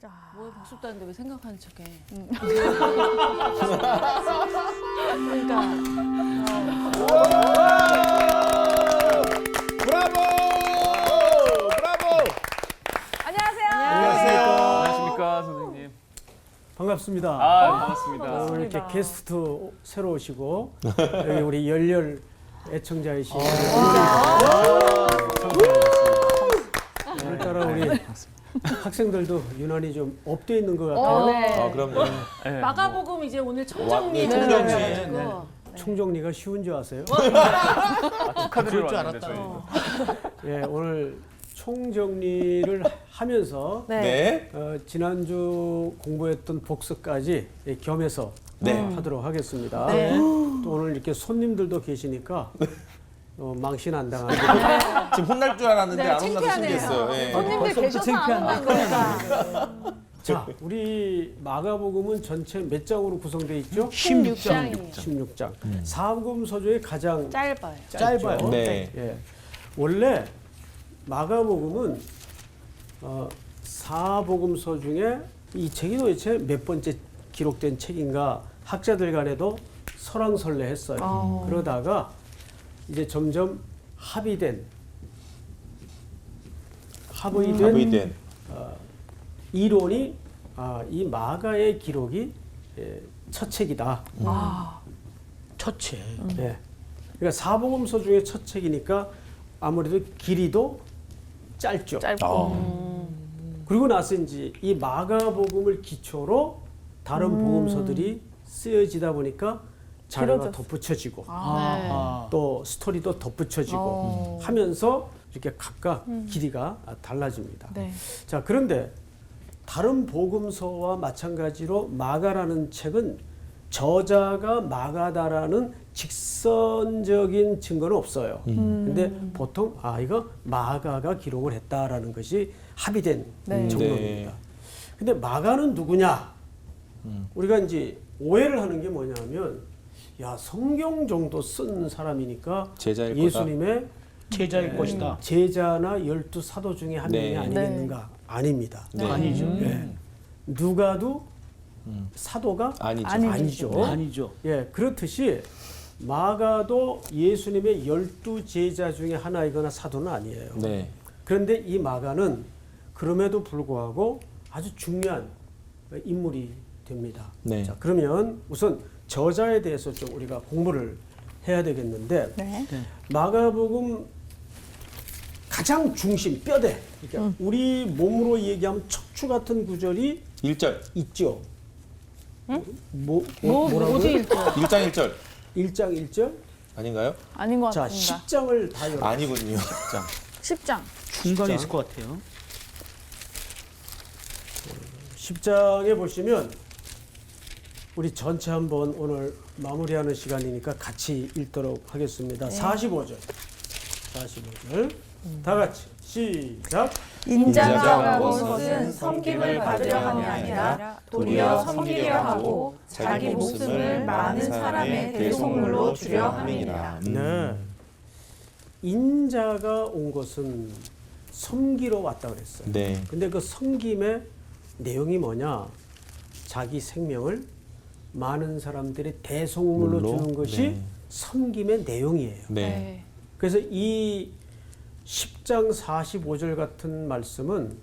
뭐에 복습도 하는데 왜 생각하는 척해? 그러니까 브라보! 브라보! 안녕하세요. 안녕하십니까 선생님. 반갑습니다. 반갑습니다. 오늘 이렇게 게스트 새로 오시고 여기 우리 열렬 애청자이신 오늘따라 우리 학생들도 유난히 좀 업돼 있는 것 같아요. 네. 그럼요. 네. 마가복음 이제 오늘 청정리 네, 청정리. 들어가지고 총정리가 쉬운 줄 아세요? 축하드리러 왔는데 저희. 예, 오늘 총정리를 하면서 네. 지난주 공부했던 복습까지 겸해서 네. 하도록 하겠습니다. 네. 또 오늘 이렇게 손님들도 계시니까 망신 안 당하게 지금 혼날 줄 알았는데 네, 안 혼나서 창피하네요. 신기했어요. 예. 손님들 계셔서 안 오는 거니까. 자, 우리 마가복음은 전체 몇 장으로 구성되어 있죠? 16장이에요. 16장. 사복음 서조의 가장 짧아요. 짧아요. 네. 예. 원래 마가복음은 사복음서 중에 이 책이 도대체 몇 번째 기록된 책인가 학자들 간에도 설왕설래했어요. 그러다가 이제 점점 합의된 이론이 이 마가의 기록이 첫 책이다. 첫 책. 예. 그러니까 사복음서 중에 첫 책이니까 아무래도 길이도 짧죠. 그리고 나서 이제 이 마가복음을 기초로 다른 복음서들이 쓰여지다 보니까 자료가 덧붙여지고 또 스토리도 덧붙여지고 하면서 이렇게 각각 길이가 달라집니다. 네. 자, 그런데 다른 복음서와 마찬가지로 마가라는 책은 저자가 마가다라는 직선적인 증거는 없어요. 근데 보통 이거 마가가 기록을 했다라는 것이 합의된 정론입니다. 근데 마가는 누구냐? 우리가 이제 오해를 하는 게 뭐냐면 성경 정도 쓴 사람이니까 제자일 예수님의 제자일 것이다. 제자나 12사도 중에 한 명이 아니겠는가? 아닙니다. 아니죠. 누가도 사도가 아니죠. 아니죠. 예, 그렇듯이 마가도 예수님의 12제자 중에 하나이거나 사도는 아니에요. 네. 그런데 이 마가는 그럼에도 불구하고 아주 중요한 인물이 됩니다. 네. 자, 그러면 우선 저자에 대해서 좀 우리가 공부를 해야 되겠는데 마가복음 가장 중심 뼈대, 그러니까 우리 몸으로 얘기하면 척추 같은 구절이 1절. 있죠. 뭐라고요? 어디 1장 1절. 1장 1절? 아닌가요? 아닌 것 자, 같습니다. 10장을 다 열어. 아니군요. 10장. 중간에 있을 것 같아요. 10장에 보시면 우리 전체 한번 오늘 마무리하는 시간이니까 같이 읽도록 하겠습니다. 45절. 45절. 다 같이 시작. 인자가 온 것은 섬김을 받으려 함이 아니라 도리어 섬기려 하고 자기 목숨을 많은 사람의 대속물로 주려 함이니라. 네. 인자가 온 것은 섬기러 왔다 그랬어요. 네. 근데 그 섬김의 내용이 뭐냐? 자기 생명을 많은 사람들이 대속물로 물로? 주는 것이 네. 섬김의 내용이에요. 네. 그래서 이 10장 45절 같은 말씀은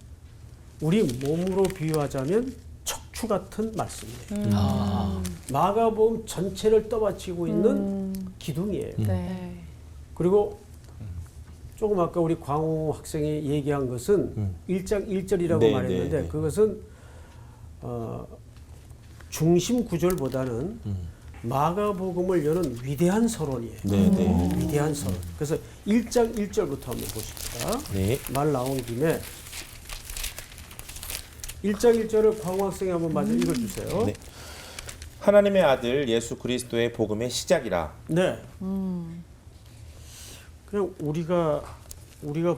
우리 몸으로 비유하자면 척추 같은 말씀이에요. 마가복음 전체를 떠받치고 있는 기둥이에요. 네. 그리고 조금 아까 우리 광우 학생이 얘기한 것은 1장 1절이라고 네, 말했는데 네. 그것은 중심 구절보다는 마가복음을 여는 위대한 서론이에요. 네, 네. 위대한 서론. 그래서 1장 1절부터 한번 보십시다. 네. 말 나온 김에 1장 1절을 광우 학생이 한번 마저 읽어주세요. 네. 하나님의 아들 예수 그리스도의 복음의 시작이라. 네. 그냥 우리가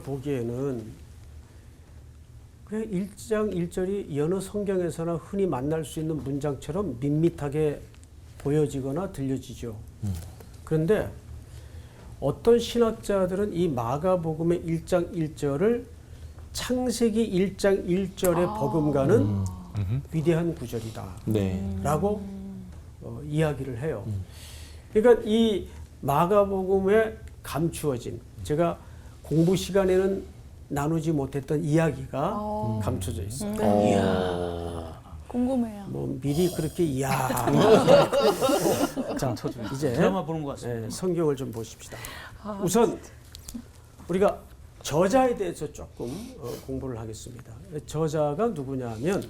보기에는 그냥 1장 1절이 여느 성경에서나 흔히 만날 수 있는 문장처럼 밋밋하게 보여지거나 들려지죠. 그런데 어떤 신학자들은 이 마가복음의 1장 1절을 창세기 1장 1절에 버금가는 위대한 구절이다. 네. 라고 이야기를 해요. 그러니까 이 마가복음에 감추어진 제가 공부 시간에는 나누지 못했던 이야기가 감춰져 있어요. 궁금해요. 뭐 미리 그렇게 이야. 자, 이제 드라마 보는 것 같습니다. 성경을 좀 보십시다. 우선 우리가 저자에 대해서 조금 공부를 하겠습니다. 저자가 누구냐면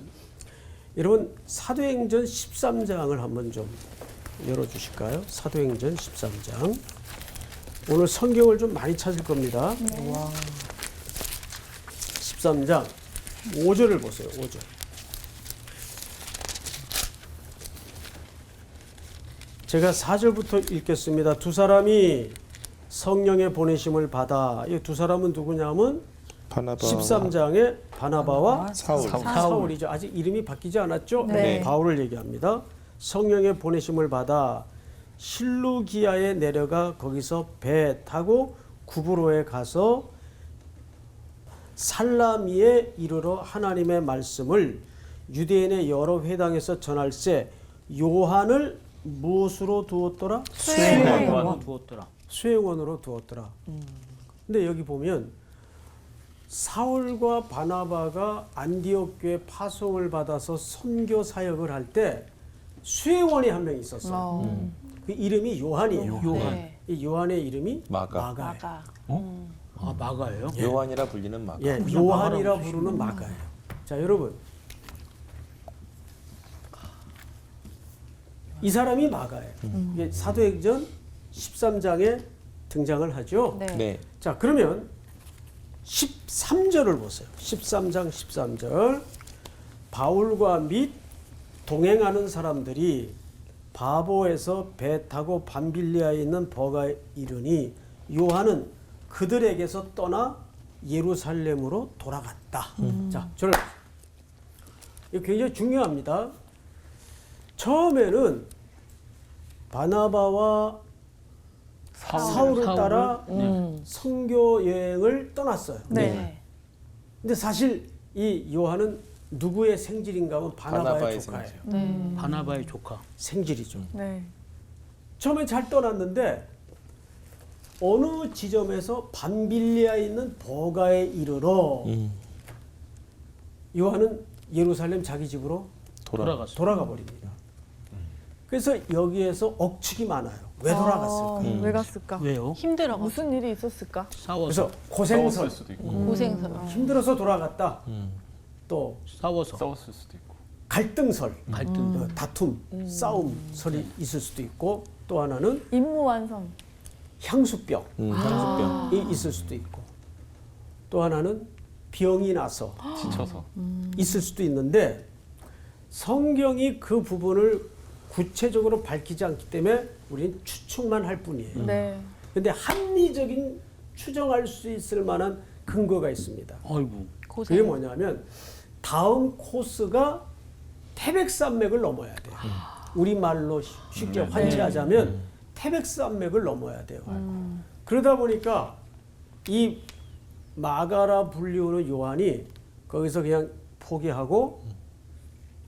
여러분 사도행전 13장을 한번 좀 열어주실까요? 사도행전 13장. 오늘 성경을 좀 많이 찾을 겁니다. 13장 5절을 보세요. 5절. 제가 4절부터 읽겠습니다. 두 사람이 성령의 보내심을 받아. 이 두 사람은 누구냐면 바나바 13장에 바나바와 사울. 사울이죠. 아직 이름이 바뀌지 않았죠? 네. 바울을 얘기합니다. 성령의 보내심을 받아 실루기아에 내려가 거기서 배 타고 구브로에 가서 살라미에 이르러 하나님의 말씀을 유대인의 여러 회당에서 전할세 요한을 무엇으로 두었더라? 수행원 두었더라. 수행원으로 두었더라. 근데 여기 보면 사울과 바나바가 안디옥 교회 파송을 받아서 선교 사역을 할 때 수행원이 한 명 있었어요. 그 이름이 요한이에요. 요한. 네. 이 요한의 이름이 마가. 마가예요. 마가. 아 마가예요? 요한이라 불리는 마가. 예, 그냥 요한이라 마가라고 부르는 마가예요. 자, 여러분. 이 사람이 마가예요. 이게 사도행전 13장에 등장을 하죠. 네. 네. 자, 그러면 13절을 보세요. 13장 13절. 바울과 및 동행하는 사람들이 바보에서 배 타고 밤빌리아에 있는 버가에 이르니 요한은 그들에게서 떠나 예루살렘으로 돌아갔다. 자, 저를 이거 굉장히 중요합니다. 처음에는 바나바와 사울을 따라 선교 여행을 떠났어요. 네. 근데 사실 이 요한은 누구의 생질인가 하면 바나바의 조카예요. 생질. 네. 바나바의 조카. 생질이죠. 네. 처음에 잘 떠났는데 어느 지점에서 밤빌리아에 있는 버가에 이르러 요한은 예루살렘 자기 집으로 돌아갔어. 돌아가 버립니다. 그래서 여기에서 억측이 많아요. 왜 돌아갔을까? 왜 갔을까? 왜요? 힘들어. 무슨 일이 있었을까? 싸워서. 그래서 고생설, 싸웠을 수도 있고. 고생서. 힘들어서 돌아갔다. 또 싸워서. 싸웠을 수도 있고. 갈등설, 갈등. 다툼, 싸움설이 있을 수도 있고 또 하나는 임무 완성. 향수병이 향수병. 있을 수도 있고 또 하나는 병이 나서 지쳐서. 있을 수도 있는데 성경이 그 부분을 구체적으로 밝히지 않기 때문에 우리는 추측만 할 뿐이에요. 네. 근데 합리적인 추정할 수 있을 만한 근거가 있습니다. 아이고. 고생. 그게 뭐냐면 다음 코스가 태백산맥을 넘어야 돼요. 우리말로 쉽게 환지하자면 태백산맥을 넘어야 돼요. 그러다 보니까 이 마가라 불리우는 요한이 거기서 그냥 포기하고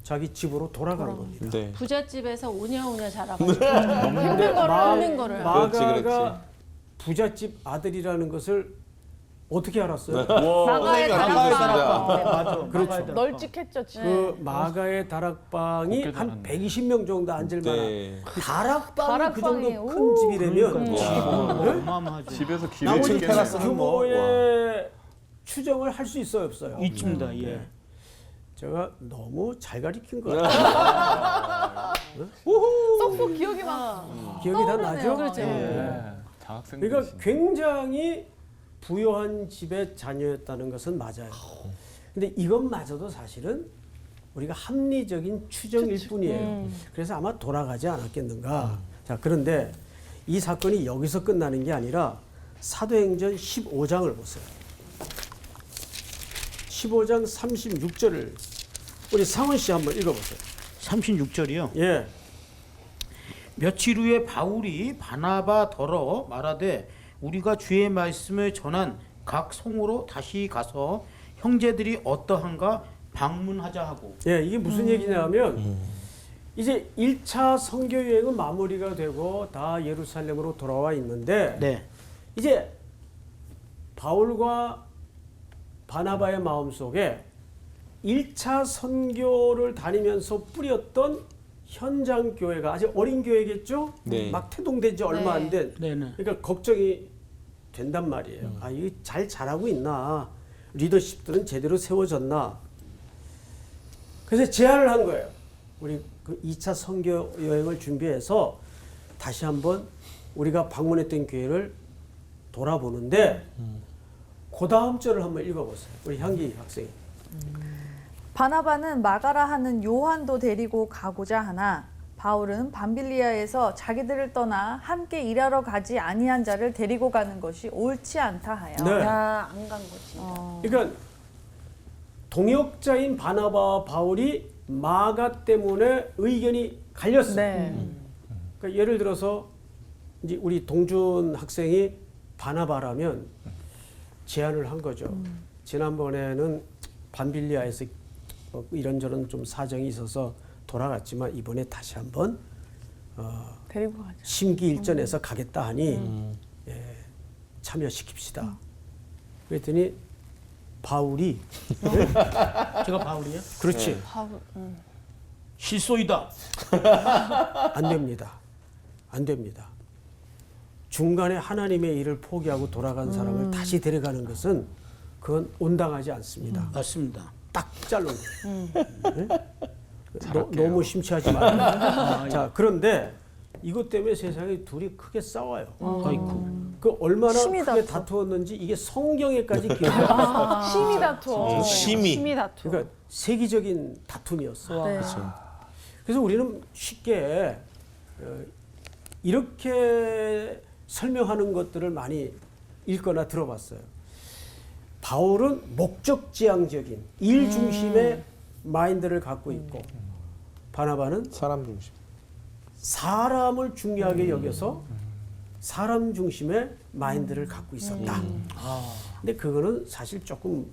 자기 집으로 돌아가는 겁니다. 네. 부잣집에서 오냐오냐 자라가지고 힘든 거를 힘든 거를. 마가가 그렇지. 부잣집 아들이라는 것을 어떻게 알았어요? 마가의 다락방. 네, 맞아. 그렇죠. 널찍했죠, 지금. 그 마가의 다락방이 어깨 한 달았네. 120명 정도 앉을 만한 네. 다락방이 그 정도 다락방이에요. 큰 집이라면 그러니까 어마어마하죠. 집에서 나머지 기를 층 테라스는 뭐, 규모의 추정을 할 수 있어요, 없어요? 있습니다. 예. 제가 너무 잘 가리킨 것 같아요. 쏙쏙 기억이 막. 기억이 다 나죠? 그렇죠. 네. 장학생들. 그러니까 굉장히 부유한 집의 자녀였다는 것은 맞아요. 근데 이것마저도 사실은 우리가 합리적인 추정일 뿐이에요. 그래서 아마 돌아가지 않았겠는가. 자, 그런데 이 사건이 여기서 끝나는 게 아니라 사도행전 15장을 보세요. 15장 36절을 우리 상원 씨 한번 읽어보세요. 36절이요. 예. 며칠 후에 바울이 바나바 더러 말하되 우리가 주의 말씀을 전한 각 성으로 다시 가서 형제들이 어떠한가 방문하자 하고. 예, 이게 무슨 얘기냐면 이제 1차 선교 여행은 마무리가 되고 다 예루살렘으로 돌아와 있는데 네. 이제 바울과 바나바의 마음속에 1차 선교를 다니면서 뿌렸던 현장 교회가 아직 어린 교회겠죠? 네. 막 태동된 지 얼마 안 된. 네네. 그러니까 걱정이 된단 말이에요. 아, 이게 잘 자라고 있나? 리더십들은 제대로 세워졌나? 그래서 제안을 한 거예요. 우리 그 2차 선교 여행을 준비해서 다시 한번 우리가 방문했던 교회를 돌아보는데 그 다음 절을 한번 읽어보세요. 우리 향기 학생이. 바나바는 마가라 하는 요한도 데리고 가고자 하나 바울은 밤빌리아에서 자기들을 떠나 함께 일하러 가지 아니한 자를 데리고 가는 것이 옳지 않다 하여. 네. 야, 안 간 거지. 그러니까 동역자인 바나바와 바울이 마가 때문에 의견이 갈렸어요. 네. 그러니까 예를 들어서 이제 우리 동준 학생이 바나바라면 제안을 한 거죠. 지난번에는 밤빌리아에서 이런저런 좀 사정이 있어서 돌아갔지만 이번에 다시 한번 데리고 가자. 심기일전에서 가겠다 하니 예, 참여시킵시다. 그랬더니 바울이 제가 바울이요? 그렇지 바울. 실소이다. 안 됩니다. 안 됩니다. 중간에 하나님의 일을 포기하고 돌아간 사람을 다시 데려가는 것은 그건 온당하지 않습니다. 맞습니다. 딱 자르는 거예요. 네? 너무 심취하지 말고. 자, 그런데 이것 때문에 세상에 둘이 크게 싸워요. 아이고. 그 얼마나 심히 크게 다투어. 다투었는지 이게 성경에까지 기록해요. 심히 다투어. 심히. 심히 다투어. 그러니까 세계적인 다툼이었어. 네. 그래서 우리는 쉽게 이렇게 설명하는 것들을 많이 읽거나 들어봤어요. 바울은 목적지향적인 일 중심의 마인드를 갖고 있고 바나바는 사람 중심. 사람을 중요하게 여겨서 사람 중심의 마인드를 갖고 있었다. 근데 그거는 사실 조금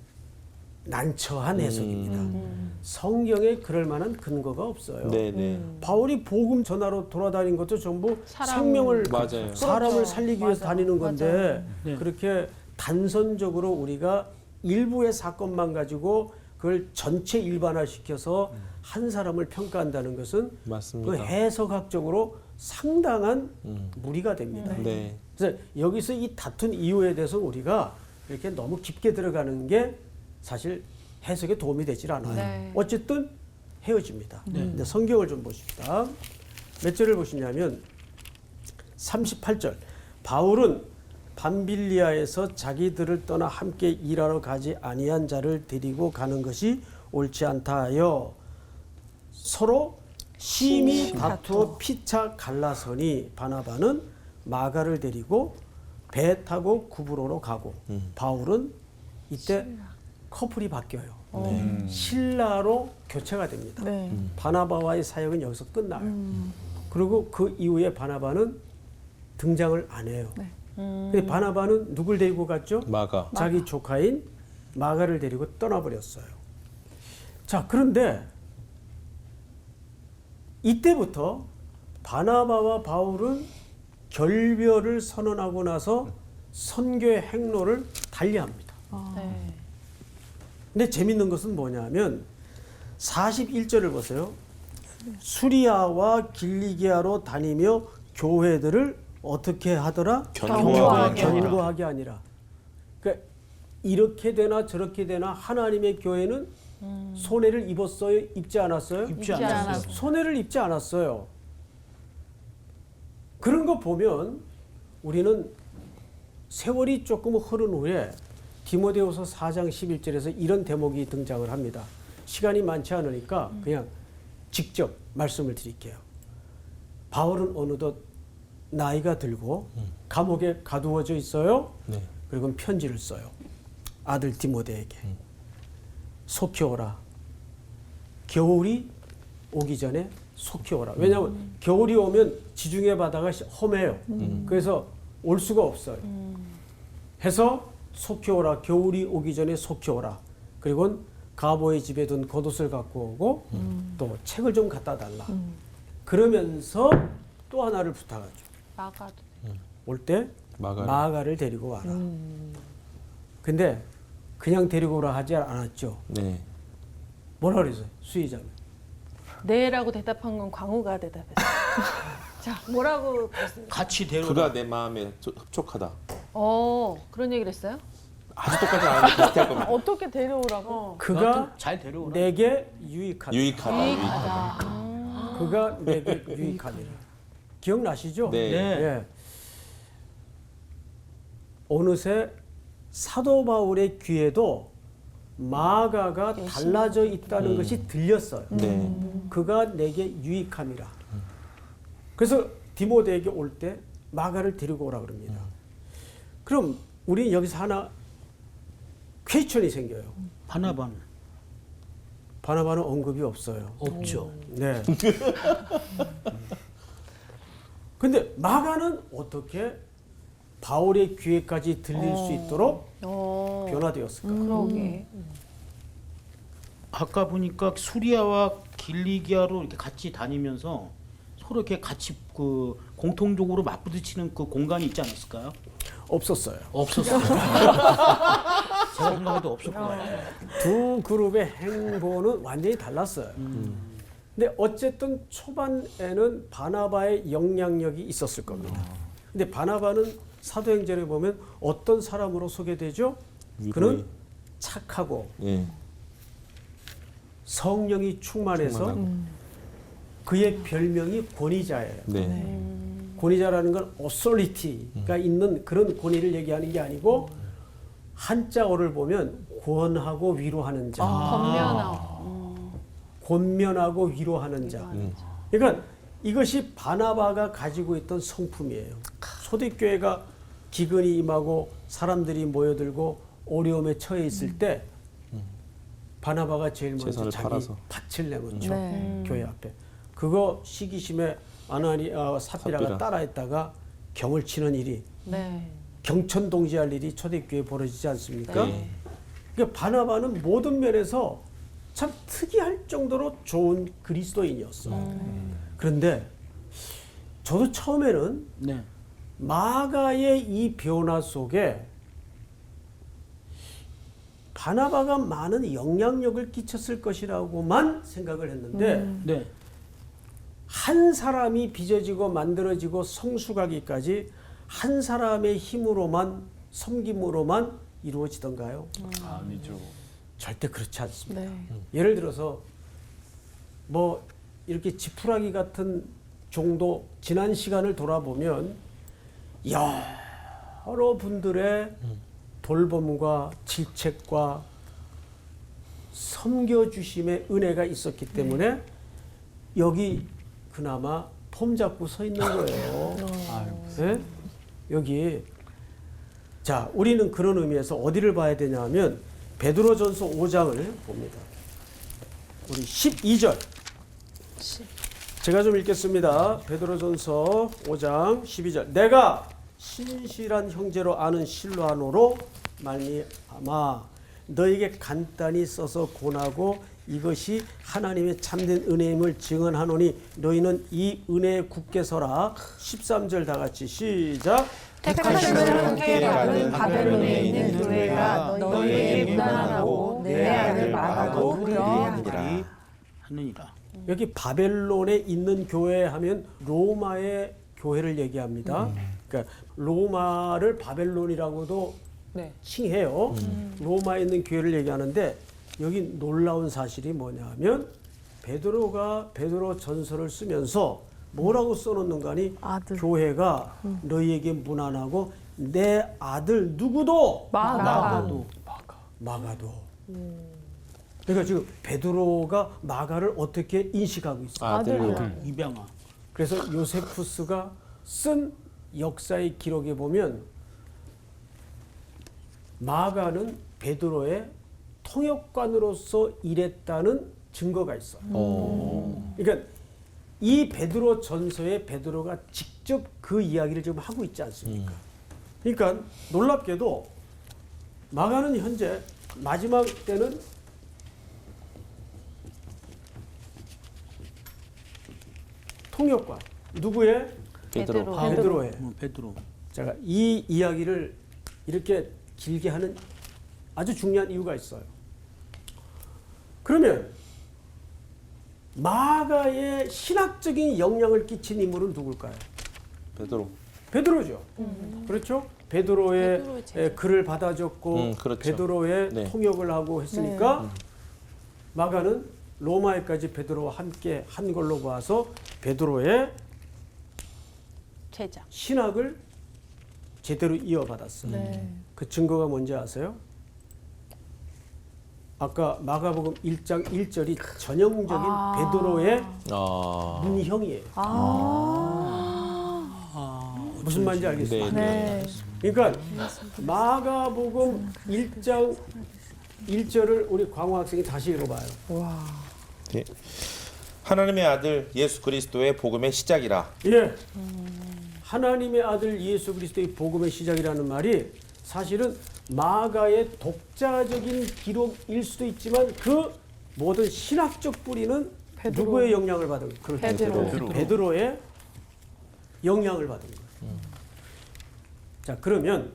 난처한 해석입니다. 성경에 그럴 만한 근거가 없어요. 네네. 바울이 복음 전하러 돌아다닌 것도 전부 사람- 생명을 맞아요. 사람을 그렇죠. 살리기 위해서 맞아. 다니는 건데 네. 그렇게 단선적으로 우리가 일부의 사건만 가지고 그걸 전체 일반화시켜서 한 사람을 평가한다는 것은 맞습니다. 그 해석학적으로 상당한 무리가 됩니다. 네. 그래서 여기서 이 다툰 이유에 대해서 우리가 이렇게 너무 깊게 들어가는 게 사실 해석에 도움이 되질 않아요. 네. 어쨌든 헤어집니다. 근데 성경을 좀 보십시다. 몇 절을 보시냐면 38절. 바울은 밤빌리아에서 자기들을 떠나 함께 일하러 가지 아니한 자를 데리고 가는 것이 옳지 않다 하여 서로 심히 다투어 피차 갈라서니 바나바는 마가를 데리고 배 타고 구브로로 가고 바울은 이때 커플이 바뀌어요. 신라로 교체가 됩니다. 네. 바나바와의 사역은 여기서 끝나요. 그리고 그 이후에 바나바는 등장을 안 해요. 네. 근데 바나바는 누굴 데리고 갔죠? 마가. 자기 조카인 마가를 데리고 떠나버렸어요. 자, 그런데 이때부터 바나바와 바울은 결별을 선언하고 나서 선교의 행로를 달리합니다. 네. 근데 재밌는 것은 뭐냐면 41절을 보세요. 수리아와 길리기아로 다니며 교회들을 어떻게 하더라? 견고하게 견고하게 아니라. 그러니까 이렇게 되나 저렇게 되나 하나님의 교회는 손해를 입었어요? 입지 않았어요? 입지 않았어요. 않았어요. 손해를 입지 않았어요. 그런 거 보면 우리는 세월이 조금 흐른 후에 디모데후서 4장 11절에서 이런 대목이 등장을 합니다. 시간이 많지 않으니까 그냥 직접 말씀을 드릴게요. 바울은 어느덧 나이가 들고 감옥에 가두어져 있어요. 네. 그리고 편지를 써요. 아들 디모데에게. 속히 오라. 겨울이 오기 전에 속히 오라. 왜냐하면 겨울이 오면 지중해 바다가 험해요. 그래서 올 수가 없어요. 해서 속히 오라. 겨울이 오기 전에 속히 오라. 그리고 가보의 집에 둔 겉옷을 갖고 오고 또 책을 좀 갖다 달라. 그러면서 또 하나를 부탁하죠. 마가도. 올 때 마가를. 마가를 데리고 와라. 근데 그냥 데리고 오라 하지 않았죠. 네. 뭐라 그랬어요? 수의자는. 네라고 대답한 건 광우가 대답했어요. 자, 뭐라고 그랬습니까? 같이 데려라. 그가 내 마음에 흡족하다. 그런 얘기를 했어요? 아주 똑같지 않은데 비슷할 겁니다. 어떻게 데려오라고? 그가 여하튼 잘 데려오라. 내게 유익하다. 유익하다. 유익하다. 그가 내게 유익하니라. 기억나시죠? 네. 네. 예. 어느새 사도 바울의 귀에도 마가가 달라져 있다는 것이 들렸어요. 네. 그가 내게 유익함이라. 그래서 디모데에게 올 때 마가를 데리고 오라 그럽니다. 그럼 우리 여기서 하나 퀘스천이 생겨요. 바나바는 바나바는 언급이 없어요. 없죠. 네. 근데 마가는 어떻게 바울의 귀에까지 들릴 수 있도록 변화되었을까? 그러게. 아까 보니까 수리아와 길리기아로 이렇게 같이 다니면서 서로 이렇게 같이 그 공통적으로 맞부딪히는 그 공간이 있지 않았을까요? 없었어요. 없었어요. 제가 생각해도 없을 것 같아요. 두 그룹의 행보는 완전히 달랐어요. 근데 어쨌든 초반에는 바나바의 영향력이 있었을 겁니다. 근데 바나바는 사도행전에 보면 어떤 사람으로 소개되죠? 그는 착하고 예. 성령이 충만해서 그의 별명이 권위자예요. 네. 권위자라는 건 authority가 있는 그런 권위를 얘기하는 게 아니고 한자어를 보면 권하고 위로하는 자, 건면하고. 권면하고 위로하는 자. 그러니까 이것이 바나바가 가지고 있던 성품이에요. 초대교회가 기근이 임하고 사람들이 모여들고 어려움에 처해 있을 때 바나바가 제일 먼저 재산을 자기 팔아서. 밭을 내놓죠. 네. 교회 앞에. 그거 시기심에 삽비라가 따라했다가 경을 치는 일이 네. 경천동지할 일이 초대교회에 벌어지지 않습니까? 네. 그러니까 바나바는 모든 면에서 참 특이할 정도로 좋은 그리스도인이었어. 그런데 저도 처음에는 네. 마가의 이 변화 속에 바나바가 많은 영향력을 끼쳤을 것이라고만 생각을 했는데 네. 한 사람이 빚어지고 만들어지고 성숙하기까지 한 사람의 힘으로만 섬김으로만 이루어지던가요? 아니죠. 절대 그렇지 않습니다. 네. 예를 들어서 뭐 이렇게 지푸라기 같은 정도 지난 시간을 돌아보면 여러 분들의 돌봄과 질책과 섬겨주심의 은혜가 있었기 때문에 여기 그나마 폼 잡고 서 있는 거예요. 네? 여기 자 우리는 그런 의미에서 어디를 봐야 되냐면 베드로전서 5장을 봅니다. 우리 12절 제가 좀 읽겠습니다. 베드로전서 5장 12절 내가 신실한 형제로 아는 실로아노로 말미암아 너에게 간단히 써서 권하고 이것이 하나님의 참된 은혜임을 증언하노니 너희는 이 은혜에 굳게 서라. 13절 다 같이 시작. 택하심을 함께 받은 바벨론에 있는 교회가 너희에게 무난하고 내 아들 마가도 그리하니라. 하느니라. 여기 바벨론에 있는 교회 하면 로마의 교회를 얘기합니다. 그러니까 로마를 바벨론이라고도 네. 칭해요. 로마에 있는 교회를 얘기하는데 여기 놀라운 사실이 뭐냐면 베드로가 베드로 전서를 쓰면서 뭐라고 써놓는가 하니 교회가 너희에게 무난하고 내 아들 누구도 마가도. 마가도. 그러니까 지금 베드로가 마가를 어떻게 인식하고 있어요? 아들로. 입양아. 그래서 요세푸스가 쓴 역사의 기록에 보면 마가는 베드로의 통역관으로서 일했다는 증거가 있어요. 그러니까 이 베드로 전서에 베드로가 직접 그 이야기를 지금 하고 있지 않습니까? 그러니까 놀랍게도 마가는 현재 마지막 때는 통역관 누구의? 베드로. 베드로의. 베드로. 제가 이 이야기를 이렇게 길게 하는 아주 중요한 이유가 있어요. 그러면 마가의 신학적인 영향을 끼친 인물은 누굴까요? 베드로. 베드로죠. 그렇죠? 베드로의 베드로의 제자. 글을 받아줬고 그렇죠. 베드로의 네. 통역을 하고 했으니까 마가는 로마에까지 베드로와 함께 한 걸로 봐서 베드로의 제자. 신학을 제대로 이어받았어요. 네. 그 증거가 뭔지 아세요? 아까 마가복음 1장 1절이 전형적인 베드로의 아. 문형이에요. 무슨 말인지 알겠습니다. 네. 그러니까 마가복음 1장 1절을 우리 광호 학생이 다시 읽어봐요. 네. 하나님의 아들 예수 그리스도의 복음의 시작이라. 예. 하나님의 아들 예수 그리스도의 복음의 시작이라는 말이 사실은 마가의 독자적인 기록일 수도 있지만 그 모든 신학적 뿌리는 베드로. 누구의 영향을 받은 거예요? 그렇죠. 베드로. 베드로의 영향을 받은 거예요. 자, 그러면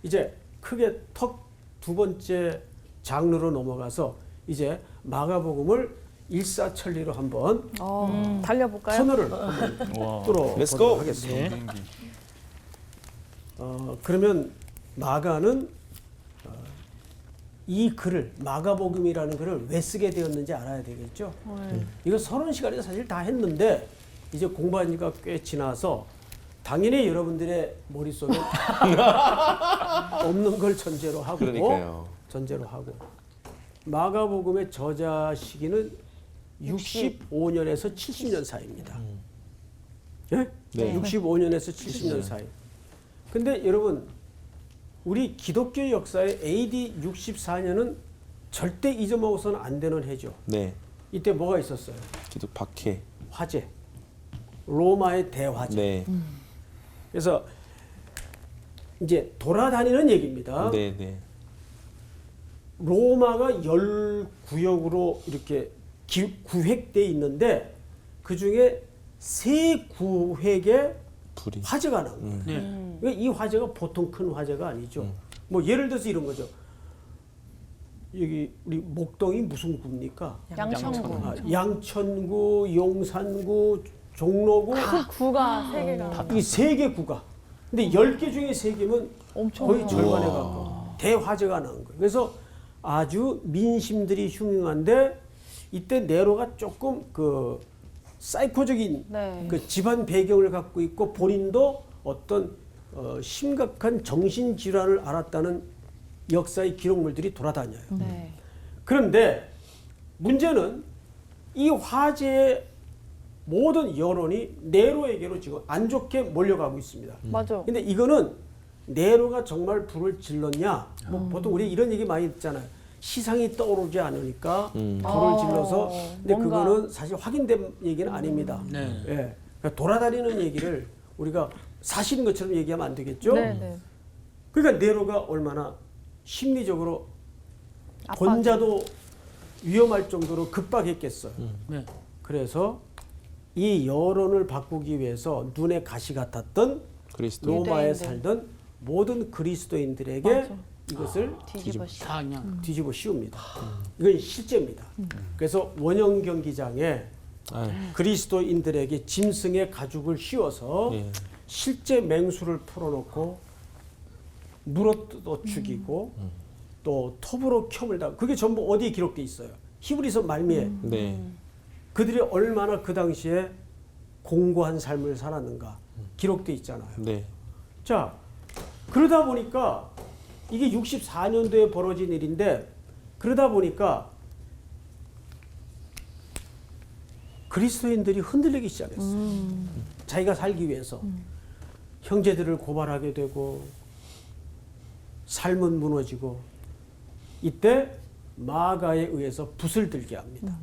이제 크게 턱 두 번째 장르로 넘어가서 이제 마가복음을 일사천리로 한번 달려볼까요? 터널을 한번 와. 뚫어 Let's 보도록 go. 하겠습니다. 비행기. 그러면 마가는 이 글을 마가복음이라는 글을 왜 쓰게 되었는지 알아야 되겠죠. 이거 30시간에 사실 다 했는데 이제 공부한 지가 꽤 지나서 당연히 여러분들의 머릿속에 없는 걸 전제로 하고 그러니까요. 마가복음의 저자 시기는 65년에서 70년 사이입니다. 예? 네. 65년에서 70년 사이. 근데 여러분 우리 기독교 역사의 AD 64년은 절대 잊어먹어서는 안 되는 해죠. 네. 이때 뭐가 있었어요? 기독 박해. 화재. 로마의 대화재. 네. 그래서 이제 돌아다니는 얘기입니다. 네, 네. 로마가 10구역으로 이렇게 구획되어 있는데 그 중에 3구획에 불이. 화재가 난 거예요. 네. 그러니까 이 화재가 보통 큰 화재가 아니죠. 뭐 예를 들어서 이런 거죠. 여기 우리 목동이 무슨 구입니까? 양천구. 양천구, 용산구, 종로구 그 구가 세 개가 이 3개 구가. 근데 10개 중에 3개면 엄청 거의 절반에 우와. 가까워. 대화재가 나온 거예요. 그래서 아주 민심들이 흉흉한데 이때 네로가 조금 그 사이코적인 네. 그 집안 배경을 갖고 있고 본인도 어떤 심각한 정신 질환을 앓았다는 역사의 기록물들이 돌아다녀요. 네. 그런데 문제는 이 화재의 모든 여론이 네로에게로 지금 안 좋게 몰려가고 있습니다. 맞아. 근데 이거는 네로가 정말 불을 질렀냐? 뭐 보통 우리 이런 얘기 많이 듣잖아요. 시상이 떠오르지 않으니까 불을 질러서. 근데 뭔가. 그거는 사실 확인된 얘기는 아닙니다. 네. 예. 그러니까 돌아다니는 얘기를 우리가 사실인 것처럼 얘기하면 안 되겠죠? 네, 네. 그러니까 네로가 얼마나 심리적으로 압박이. 권자도 위험할 정도로 급박했겠어요. 네. 그래서 이 여론을 바꾸기 위해서 눈에 가시 같았던 그리스도. 로마에 유대인들. 살던 모든 그리스도인들에게 맞아. 이것을 뒤집어 씌워. 다 그냥 뒤집어 씌웁니다. 이건 실제입니다. 그래서 원형 경기장에 아유. 그리스도인들에게 짐승의 가죽을 씌워서 예. 실제 맹수를 풀어놓고 물어 뜯어 죽이고 또 톱으로 켬을다. 그게 전부 어디에 기록돼 있어요? 히브리서 말미에. 네. 그들이 얼마나 그 당시에 공고한 삶을 살았는가 기록돼 있잖아요. 네. 자, 그러다 보니까 이게 64년도에 벌어진 일인데 그러다 보니까 그리스도인들이 흔들리기 시작했어요. 자기가 살기 위해서 형제들을 고발하게 되고 삶은 무너지고 이때 마가에 의해서 붓을 들게 합니다.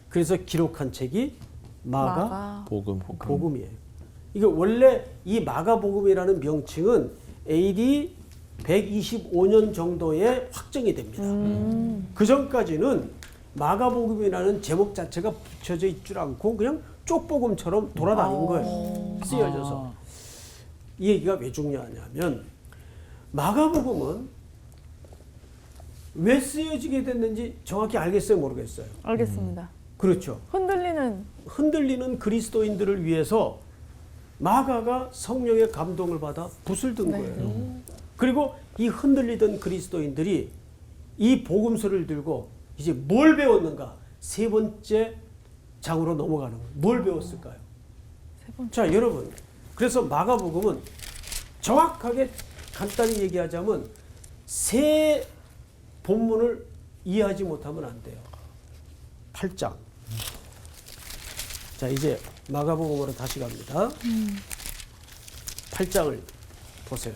그래서 기록한 책이 마가 복음. 복음이에요. 이게 원래 이 마가복음이라는 명칭은 AD 125년 정도에 확정이 됩니다. 그 전까지는 마가복음이라는 제목 자체가 붙여져 있질 않고 그냥 쪽복음처럼 돌아다닌 거예요. 쓰여져서. 이 얘기가 왜 중요하냐면 마가복음은 왜 쓰여지게 됐는지 정확히 알겠어요? 모르겠어요? 알겠습니다. 그렇죠. 흔들리는 그리스도인들을 위해서 마가가 성령의 감동을 받아 붓을 든 거예요. 그리고 이 흔들리던 그리스도인들이 이 복음서를 들고 이제 뭘 배웠는가? 세 번째 장으로 넘어가는 거예요. 뭘 배웠을까요? 자, 여러분. 그래서 마가복음은 정확하게 간단히 얘기하자면 세 본문을 이해하지 못하면 안 돼요. 8장. 자, 이제 마가복음으로 다시 갑니다. 8장을 보세요.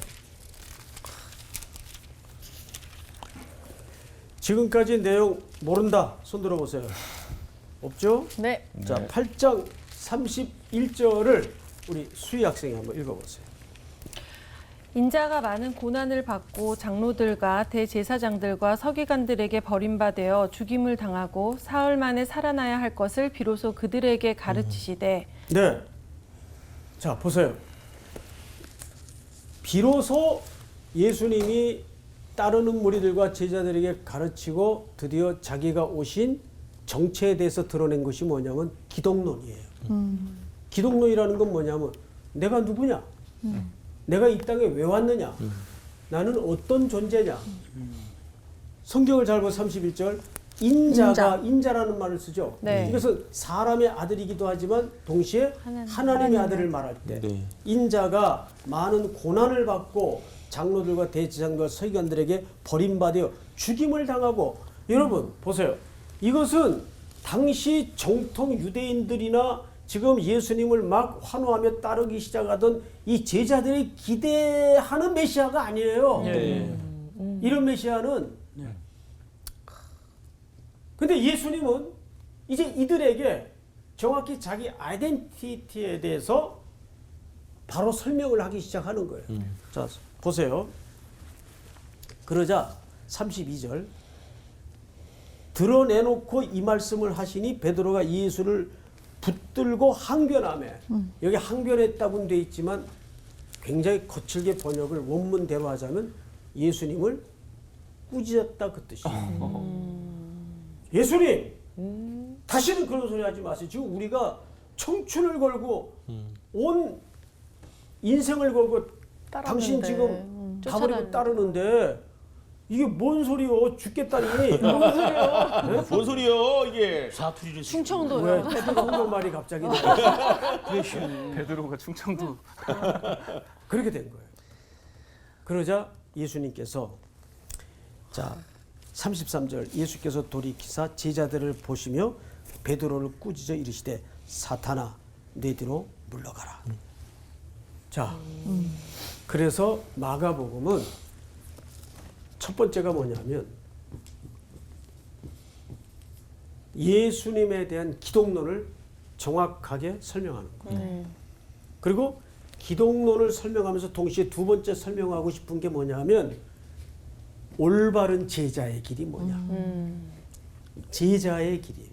지금까지 내용 모른다. 손 들어보세요. 없죠? 네. 자, 8장 31절을 우리 수희 학생이 한번 읽어보세요. 인자가 많은 고난을 받고 장로들과 대제사장들과 서기관들에게 버림받아 죽임을 당하고 사흘 만에 살아나야 할 것을 비로소 그들에게 가르치시되. 네. 자, 보세요. 비로소 예수님이 따르는 무리들과 제자들에게 가르치고 드디어 자기가 오신 정체에 대해서 드러낸 것이 뭐냐면 기독론이에요. 기독론이라는 건 뭐냐면 내가 누구냐? 내가 이 땅에 왜 왔느냐? 나는 어떤 존재냐? 성경을 잘 보면 31절 인자라는 말을 쓰죠. 네. 이것은 사람의 아들이기도 하지만 동시에 하나님의 아들을 말할 때 네. 인자가 많은 고난을 받고 장로들과 대제사장과 서기관들에게 버림받아 죽임을 당하고 여러분 보세요. 이것은 당시 정통 유대인들이나 지금 예수님을 막 환호하며 따르기 시작하던 이 제자들이 기대하는 메시아가 아니에요. 이런 메시아는 근데 예수님은 이제 이들에게 정확히 자기 아이덴티티에 대해서 바로 설명을 하기 시작하는 거예요. 자, 보세요. 그러자 32절 드러내놓고 이 말씀을 하시니 베드로가 예수를 붙들고 항변하며 여기 항변했다고는 돼 있지만 굉장히 거칠게 번역을 원문대로 하자면 예수님을 꾸짖었다 그 뜻이에요. 예수님 다시는 그런 소리 하지 마세요. 지금 우리가 청춘을 걸고 온 인생을 걸고 당신 지금 다 버리고 따르는데 이게 뭔 소리요? 죽겠다니. 뭔 소리요? 네? 뭔 소리요 이게? 사투리를 충청도요. 왜 베드로 말이 갑자기 나와요? 베드로가 충청도. 그렇게 된 거예요. 그러자 예수님께서 자 33절 예수께서 돌이키사 제자들을 보시며 베드로를 꾸짖어 이르시되 사탄아 내 뒤로 물러가라. 자 그래서 마가복음은 첫 번째가 뭐냐면 예수님에 대한 기독론을 정확하게 설명하는 거예요. 그리고 기독론을 설명하면서 동시에 두 번째 설명하고 싶은 게 뭐냐면 올바른 제자의 길이 뭐냐. 제자의 길이.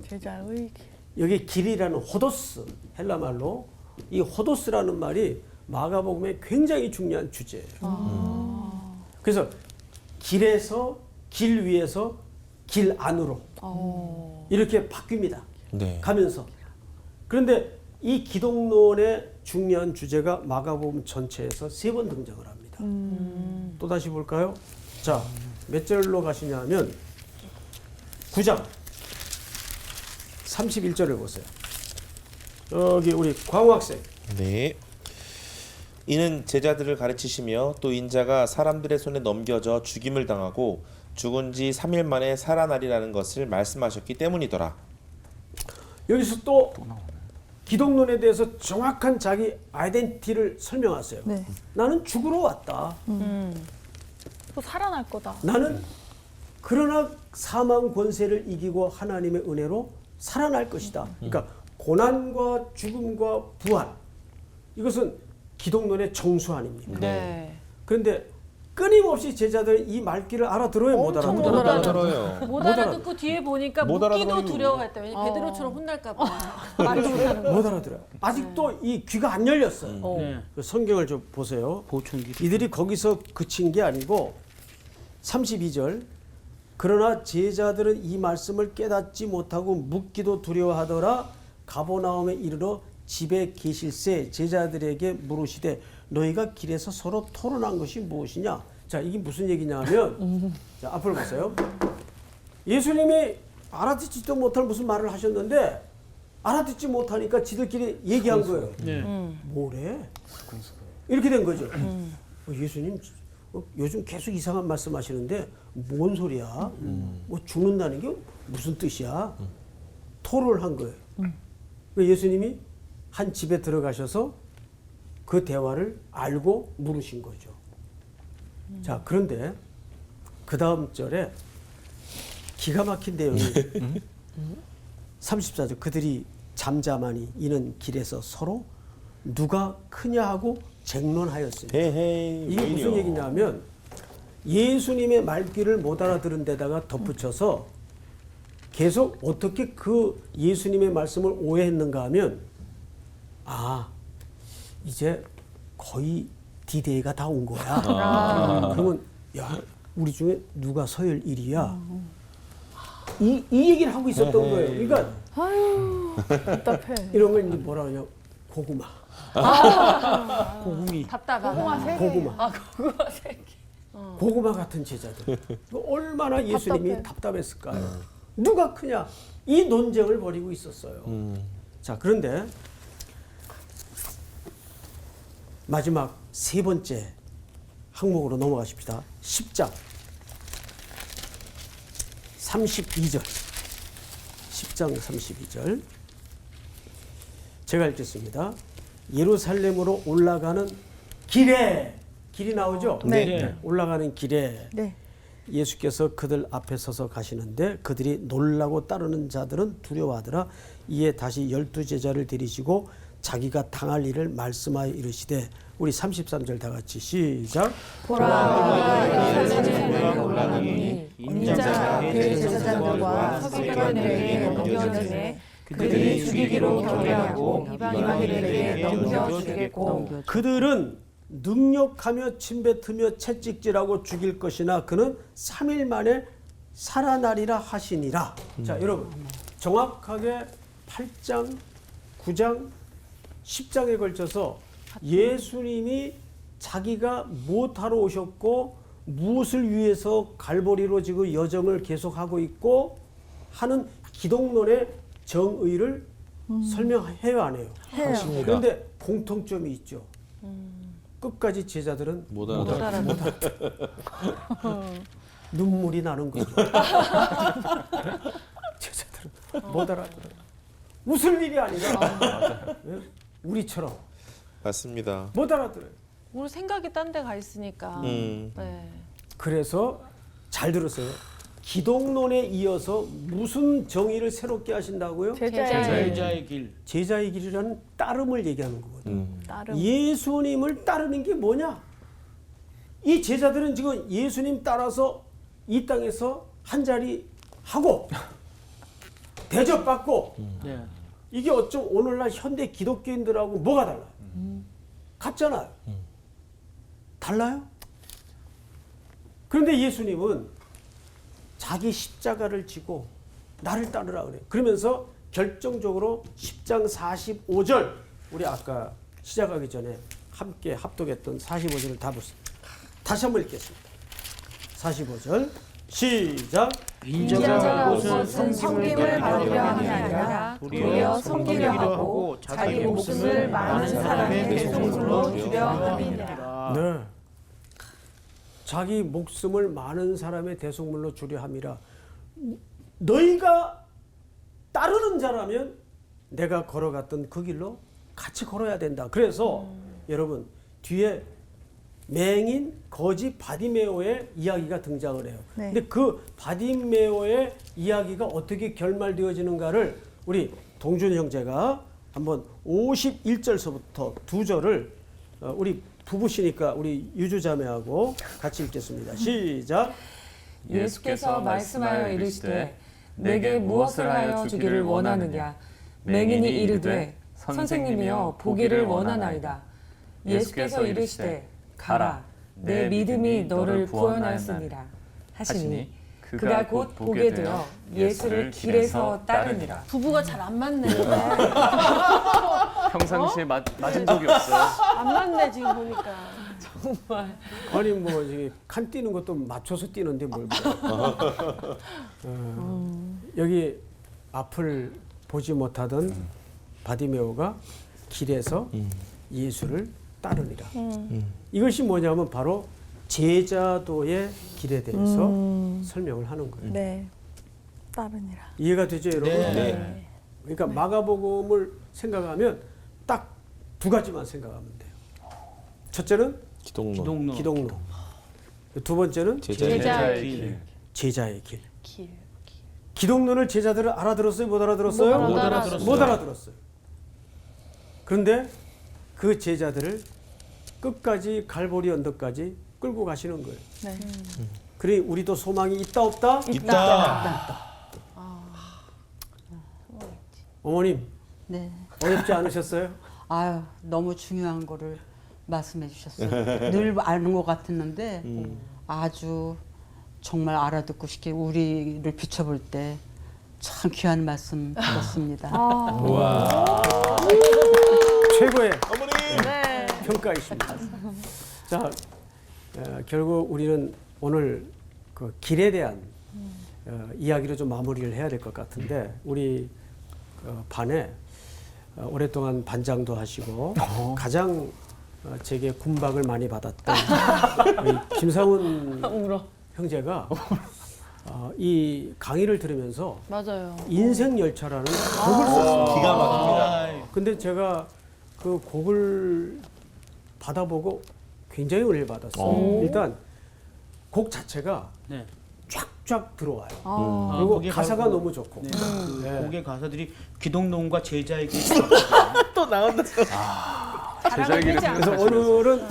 제자의 길. 여기 길이라는 호도스 헬라 말로 이 호도스라는 말이 마가복음의 굉장히 중요한 주제예요. 그래서 길에서 길 위에서 길 안으로 이렇게 바뀝니다. 네. 가면서. 그런데 이 기독론의 중요한 주제가 마가복음 전체에서 3번 등장을 합니다. 또 다시 볼까요? 자, 몇 절로 가시냐면 9장 31절을 보세요. 여기 우리 광우 학생. 네. 이는 제자들을 가르치시며 또 인자가 사람들의 손에 넘겨져 죽임을 당하고 죽은 지 3일 만에 살아나리라는 것을 말씀하셨기 때문이더라. 여기서 또 기독론에 대해서 정확한 자기 아이덴티티를 설명하세요. 네. 나는 죽으러 왔다. 또 살아날 거다. 나는 그러나 사망 권세를 이기고 하나님의 은혜로 살아날 것이다. 그러니까 고난과 죽음과 부활 이것은 기독론의 정수 아닙니까? 네. 그런데 끊임없이 제자들 이 말귀를 알아들어요, 못 엄청 알아들어요? 못 알아들어요. 알아들어요. 못 알아- 알아듣고 뒤에 보니까 못 묻기도 알아들어요. 두려워했다. 왜냐 베드로처럼 혼날까 봐. 말도 못하는 거. 못 알아들어요. 아직도 이 귀가 안 열렸어요. 네. 그 성경을 좀 보세요. 보충기. 이들이 거기서 그친 게 아니고 32절 그러나 제자들은 이 말씀을 깨닫지 못하고 묻기도 두려워하더라. 가버나움에 이르러 집에 계실새 제자들에게 물으시되 너희가 길에서 서로 토론한 것이 무엇이냐. 자, 이게 무슨 얘기냐면 자, 앞을 보세요. 예수님이 알아듣지도 못할 무슨 말을 하셨는데 알아듣지 못하니까 지들끼리 얘기한 거예요. 네. 뭐래? 이렇게 된 거죠. 예수님 요즘 계속 이상한 말씀하시는데 뭔 소리야? 뭐 죽는다는 게 무슨 뜻이야? 토론을 한 거예요. 예수님이 한 집에 들어가셔서 그 대화를 알고 물으신 거죠. 자, 그런데 그 다음 절에 기가 막힌 내용이 34절 그들이 잠잠하니 이는 길에서 서로 누가 크냐 하고 쟁론하였으니 헤헤이. 이게 왜 무슨 이래요? 얘기냐면 예수님의 말귀를 못 알아들은 데다가 덧붙여서 계속 어떻게 그 예수님의 말씀을 오해했는가 하면 아 이제 거의 디데이가 다 온 거야. 그러면 야 우리 중에 누가 서열 1위야. 이 얘기를 하고 있었던 거예요. 그러니까 답답해. 이런 걸 이제 뭐라 하냐 고구마. 고금이. 답답하. 고구마. 고구마 새끼. 고구마 같은 제자들. 얼마나 예수님이 답답했을까요? 누가 크냐? 이 논쟁을 벌이고 있었어요. 자, 그런데 마지막 세 번째 항목으로 넘어가십시다. 10장 32절. 10장 32절. 제가 읽겠습니다. 예루살렘으로 올라가는 길에 길이 나오죠? 네. 올라가는 길에 예수께서 그들 앞에 서서 가시는데 그들이 놀라고 따르는 자들은 두려워하더라. 이에 다시 12제자를 데리시고 자기가 당할 일을 말씀하여 이르시되 우리 33절 다 같이 시작. 보라 예루살렘에 올라가니 인자가 그 제사장들과 서기관들에게 넘겨지네 그들이 죽이기로 경배하고 이방인들에게 넘겨주겠고 그들은 능력하며 침뱉으며 채찍질하고 죽일 것이나 그는 3일 만에 살아나리라 하시니라. 자, 여러분 정확하게 8장, 9장, 10장에 걸쳐서 예수님이 자기가 무엇하러 오셨고 무엇을 위해서 갈보리로 지금 여정을 계속하고 있고 하는 기독론의 정의를 설명해요, 안 해요? 하십니다. 그런데 공통점이 있죠. 끝까지 제자들은 못 알아들어요. 눈물이 나는 거죠. 제자들은 못 알아들어요. 웃을 일이 아니라 예? 우리처럼 맞습니다. 못 알아들어요. 오늘 생각이 딴 데 가 있으니까. 네. 그래서 잘 들었어요. 기독론에 이어서 무슨 정의를 새롭게 하신다고요? 제자의 길. 제자의 길이라는 따름을 얘기하는 거거든요. 나름 예수님을 따르는 게 뭐냐? 이 제자들은 지금 예수님 따라서 이 땅에서 한 자리 하고 대접받고 네. 이게 어쩜 오늘날 현대 기독교인들하고 뭐가 달라요? 같잖아요. 달라요? 그런데 예수님은 자기 십자가를 지고 나를 따르라 그래요. 그러면서 결정적으로 10장 45절 우리 아까 시작하기 전에 함께 합독했던 45절을 다 보세요. 다시 한번 읽겠습니다. 45절 시작. 인자가 무엇은 섬김을 받으려 함이 아니라 도리어 섬기려 하고 자기 목숨을 많은 사람의 대속물로 주려 함이니라. 네. 자기 목숨을 많은 사람의 대속물로 주려 함이라. 너희가 따르는 자라면 내가 걸어갔던 그 길로 같이 걸어야 된다. 그래서 여러분 뒤에 맹인 거지 바디메오의 이야기가 등장을 해요. 근데 그 바디메오의 이야기가 어떻게 결말되어지는가를 우리 동준 형제가 한번 51절서부터 두 절을 우리 부부시니까 우리 유주자매하고 같이 읽겠습니다. 시작. 예수께서 말씀하여 이르시되 내게 무엇을 하여 주기를 원하느냐. 맹인이 이르되 선생님이여 보기를 원하나이다. 예수께서 이르시되 가라 내 믿음이 너를 구원하였느니라 하시니 그가 곧 보게 되어 예수를 길에서 따르니라. 부부가 잘 안 맞네. 평상시에 맞은 적이 없어요. 안 맞네 지금 보니까. 정말 아니 뭐 저기 칸 뛰는 것도 맞춰서 뛰는데 뭘 그래. 여기 앞을 보지 못하던 바디메오가 길에서 예수를 따르니라. 이것이 뭐냐면 바로 제자도의 길에 대해서 설명을 하는 거예요. 네. 따르니라. 이해가 되죠, 여러분? 네. 그러니까 마가복음을 생각하면 딱 두 가지만 생각하면 돼요. 첫째는 기독론. 기독론. 두 번째는 제자의 길. 제자의 길. 기독론을 제자들은 알아들었어요? 못 알아들었어요? 못 알아들었어요. 못 알아들었어요. 그런데 그 제자들을 끝까지 갈보리 언덕까지 끌고 가시는 거예요. 네. 그러니 우리도 소망이 있다 없다? 있다. 어머님 네. 어렵지 않으셨어요? 아유, 너무 중요한 거를 말씀해 주셨어요. 늘 아는 것 같았는데 아주 정말 알아듣고 싶게 우리를 비춰볼 때 참 귀한 말씀 들었습니다. 최고의 어머니. 평가이십니다. 자, 결국 우리는 오늘 그 길에 대한 이야기를 좀 마무리를 해야 될 것 같은데 우리 반에 오랫동안 반장도 하시고 가장 제게 군박을 많이 받았던 우리 김상훈 형제가 이 강의를 들으면서 맞아요. 인생 열차라는 곡을 썼어요. 기가 막힙니다. 근데 제가 그 곡을 받아보고 굉장히 은혜를 받았어요. 일단 곡 자체가 네. 쫙쫙 들어와요. 그리고 그리고 가사가 너무 좋고. 네. 그 네. 곡의 가사들이 기독론과 제자의 길. 또 나온다. 제자의 길을 그래서 오늘은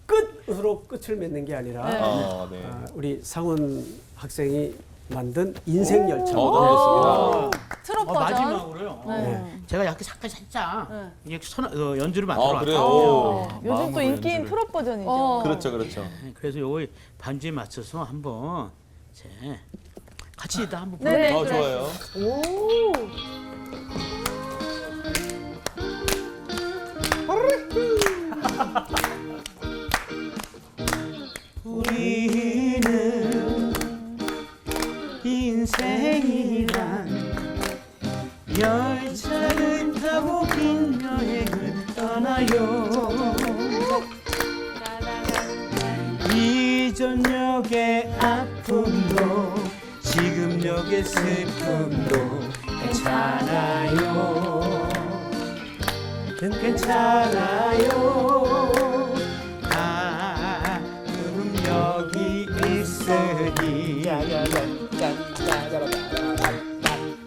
끝으로 끝을 맺는 게 아니라 네. 우리 상훈 학생이 만든 인생 열차. 너무 트롯 버전. 마지막으로요. 네. 제가 약간 살짝 이게 연주를 만들어 그래요. 왔거든요. 오. 요즘 또 마음으로 인기인 연주를. 트롯 버전이죠. 그렇죠, 그렇죠. 그래서 요 반주에 맞춰서 한번 같이 일단 한번 네. 좋아요. 우리는 인생이란 열차를 타고 긴 여행을 떠나요. 이전 역의 아픔도 지금 역의 슬픔도 괜찮아요. 괜찮아요. 다음 여기 있으니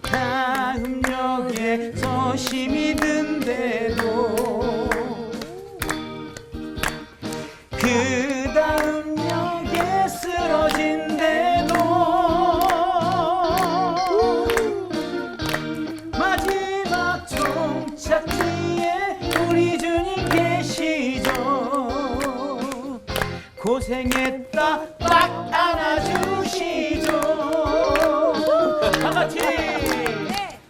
다음 역에 서심이 든대도 그 다음 역에 쓰러진대도 마지막 종착지에 우리 주님 계시죠. 고생했다 딱 안아주시죠. 다 같이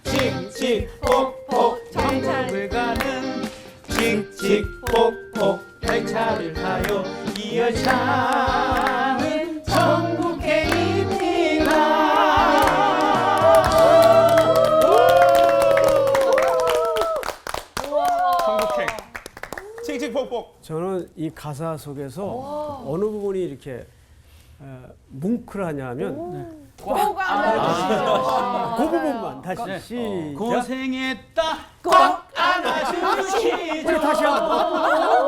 칙칙폭폭 천국을 가는 칙칙폭폭 열차를 타요. 이 열차는 천국행입니다. 천국행. 칙칙폭폭. 저는 이 가사 속에서 어느 부분이 이렇게 뭉클하냐면 그 부분만 다시 시작. 고생했다 꼭 안아주시죠. 우리 다시 한번.